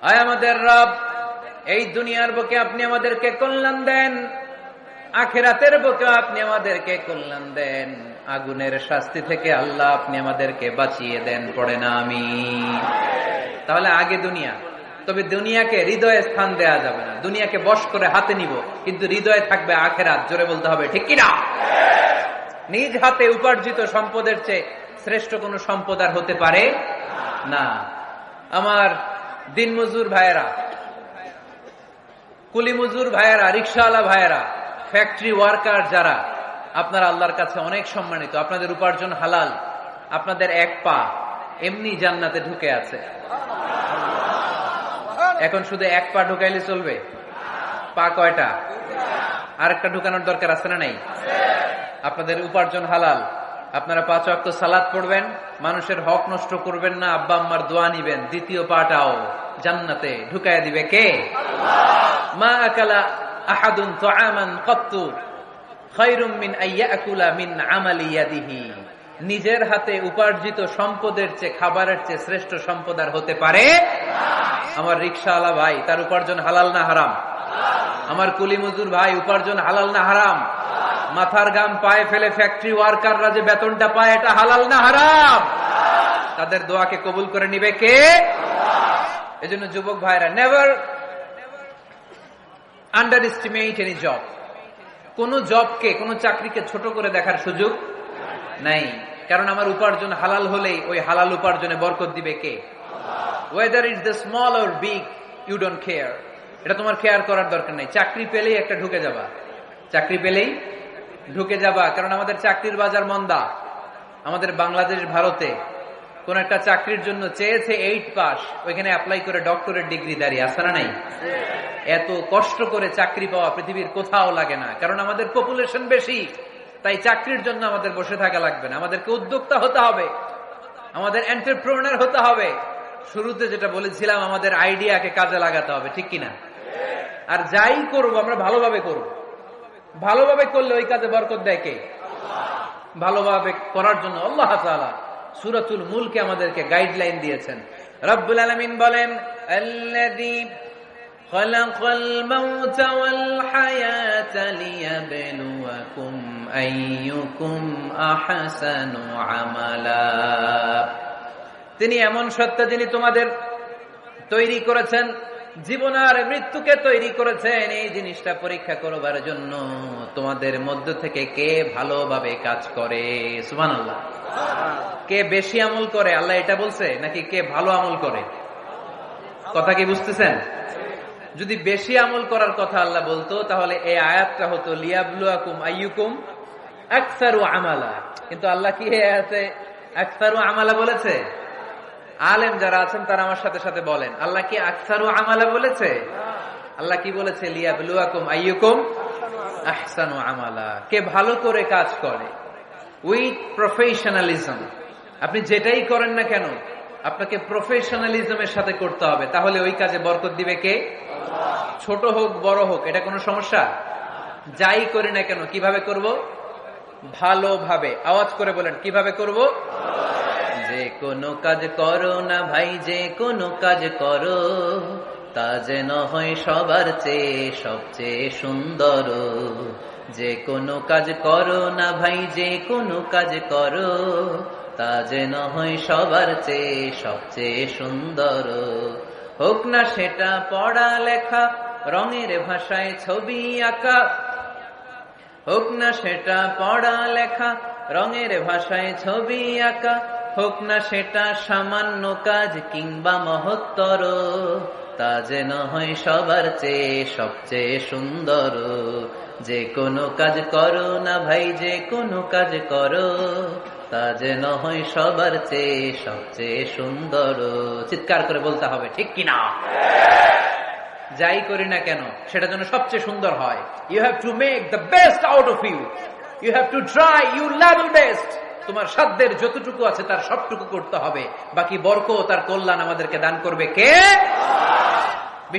আয় আমাদের রব, এই দুনিয়ার বুকে আপনি আমাদেরকে কল্যাণ দেন, আখিরাতের বুকে আপনি আমাদেরকে কল্যাণ দেন, আগুনের শাস্তি থেকে আল্লাহ আপনি আমাদেরকে বাঁচিয়ে দেন। পড়ে না আমিন। তাহলে আগে দুনিয়া, তবে দুনিয়াকে হৃদয়ে স্থান দেয়া যাবে না। দুনিয়াকে বশ করে হাতে নিব, কিন্তু হৃদয়ে থাকবে আখিরাত। জোরে বলতে হবে ঠিক কিনা? নিজ হাতে উপার্জিত সম্পদের চেয়ে শ্রেষ্ঠ কোন সম্পদ আর হতে পারে না। আমার দিনমজুর ভাইয়েরা, কুলি মজুর ভাইয়েরা, রিক্সাওয়ালা ভাইয়েরা, ফ্যাক্টরি ওয়ার্কার যারা, আপনারা আল্লাহর কাছে অনেক সম্মানিত। আপনাদের উপার্জন হালাল। আপনাদের এক পা এমনি জান্নাতে ঢুকে আছে। এখন শুধু এক পা ঢুকাইলে চলবে? পা কয়টা? আরেকটা ঢুকানোর দরকার আছে না নাই? আপনাদের উপার্জন হালাল। আপনারা 5 ওয়াক্ত সালাত পড়বেন, মানুষের হক নষ্ট করবেন না, আব্বা আম্মার দোয়া নিবেন। দ্বিতীয় পাটাও জান্নাতে ঢুকাইয়া দিবে কে? মা আকালা আহাদুন তুআমান কাত্তু খায়রুম মিন আইয়াকুলা মিন আমালি ইয়াদিহি। নিজের হাতে উপার্জিত সম্পদের চেয়ে, খাবারের চেয়ে শ্রেষ্ঠ সম্পদ আর হতে পারে না। আমার রিকশাওয়ালা ভাই, তার উপার্জন হালাল না হারাম? আমার কুলি মজুর ভাই, উপার্জন হালাল না হারাম? মাথার গাম পায়ে ফেলে ফ্যাক্টরি ওয়ার্কাররা যে বেতনটা পায়, এটা হালাল না হারাম? তাদের দোয়াকে কবুল করে নিবে কে? এজন্য যুবক ভাইরা, never under estimate any job. কোন জবকে, কোন চাকরিকে ছোট করে দেখার সুযোগ নাই। কারণ আমার উপার্জন হালাল হলেই ওই হালাল উপার্জনে বরকত দিবে কে? Whether it's the small or big, you don't care. এটা তোমার কেয়ার করার দরকার নাই। চাকরি পেলেই একটা ঢুকে যাবা, চাকরি পেলেই ঢুকে যাবা। কারণ আমাদের চাকরির বাজার মন্দা। আমাদের বাংলাদেশ, ভারতে কোন একটা চাকরির জন্য চেয়েছে 8 পাস, ওইখানে অ্যাপ্লাই করে ডক্টরেট ডিগ্রি দাঁড়িয়ে আছে না নাই? এত কষ্ট করে চাকরি পাওয়া পৃথিবীর কোথাও লাগে না। কারণ আমাদের পপুলেশন বেশি, তাই চাকরির জন্য আমাদের বসে থাকা লাগবে না। আমাদেরকে উদ্যোক্তা হতে হবে, আমাদের এন্টারপ্রেনার হতে হবে। শুরুতে যেটা বলেছিলাম, আমাদের আইডিয়াকে কাজে লাগাতে হবে, ঠিক কিনা? আর যাই করব আমরা ভালোভাবে করব। ভালোভাবে করলে ওই কাজে বরকত দেয় কে? ভালোভাবে করার জন্য আল্লাহ তাআলা সূরাতুল মুলকে আমাদেরকে গাইডলাইন দিয়েছেন। রব্বুল আলামিন বলেন, আল্লাযী খালাকাল মাউতা ওয়াল হায়াতা লিয়াবলুয়াকুম আইয়ুকুম আহসানু আমালা। তিনি এমন সত্তা যিনি তোমাদের তৈরি করেছেন, জীবন আর মৃত্যুকে তৈরি করেছেন এই জিনিসটা পরীক্ষা করবার জন্য, তোমাদের মধ্য থেকে কে ভালোভাবে কাজ করে। সুবহানাল্লাহ। কে বেশি আমল করে, আল্লাহ এটা বলছে, নাকি কে ভালো আমল করে? কথা কি বুঝতেছেন? যদি বেশি আমল করার কথা আল্লাহ বলতো, তাহলে এই আয়াতটা হতো লিয়াবলুয়াকুম আইয়ুকুম আকসারু আমালা। কিন্তু আল্লাহ কি এই আয়াতে আকসারু আমালা বলেছে? আলেম যারা আছেন তারা আমার সাথে সাথে বলেন, আল্লাহ কি আকসারু আমালা বলেছে? আল্লাহ কি বলেছে? লিয়াবলুয়াকুম আইয়ুকুম আহসানু আমালা। কে ভালো করে কাজ করে, উইথ প্রফেশনালিজম। আপনি যেটাই করেন না কেন, আপনাকে প্রফেশনালিজমের সাথে করতে হবে, তাহলে ওই কাজে বরকত দিবে কে? ছোট হোক বড় হোক, এটা কোনো সমস্যা? যাই করি না কেন কিভাবে করব? ভালোভাবে। আওয়াজ করে বলেন, কিভাবে করব? যে কোনো কাজ করো না ভাই, যে কোনো কাজ করো, তা যেন হয় সবার চেয়ে সবচেয়ে সুন্দর। যে কোনো কাজ করো না ভাই, যে কোনো কাজ করো, তা যেন হয় সবার চেয়ে সবচেয়ে সুন্দর। হোক না সেটা পড়া লেখা, রঙের ভাষায় ছবি আঁকা। হোক না সেটা পড়া লেখা, রঙের ভাষায় ছবি আঁকা। হোক না সেটা সামান্য কাজ কিংবা মহত্তর, তা যেন হয় সবার চেয়ে সবচেয়ে সুন্দর। যে কোনো কাজ করো না ভাই, যে কোনো কাজ করো, তা যেন হয় সবার চেয়ে সবচেয়ে সুন্দর। চিৎকার করে বলতে হবে, ঠিক কিনা? যাই করি না কেন সেটা যেন সবচেয়ে সুন্দর হয়। You have to make the best out of you. You have to try you level best. তোমার সাধ্যের যতটুকু আছে তার সবটুকু করতে হবে। বাকি বরকত তার কল্যাণ আমাদেরকে দান করবে কে?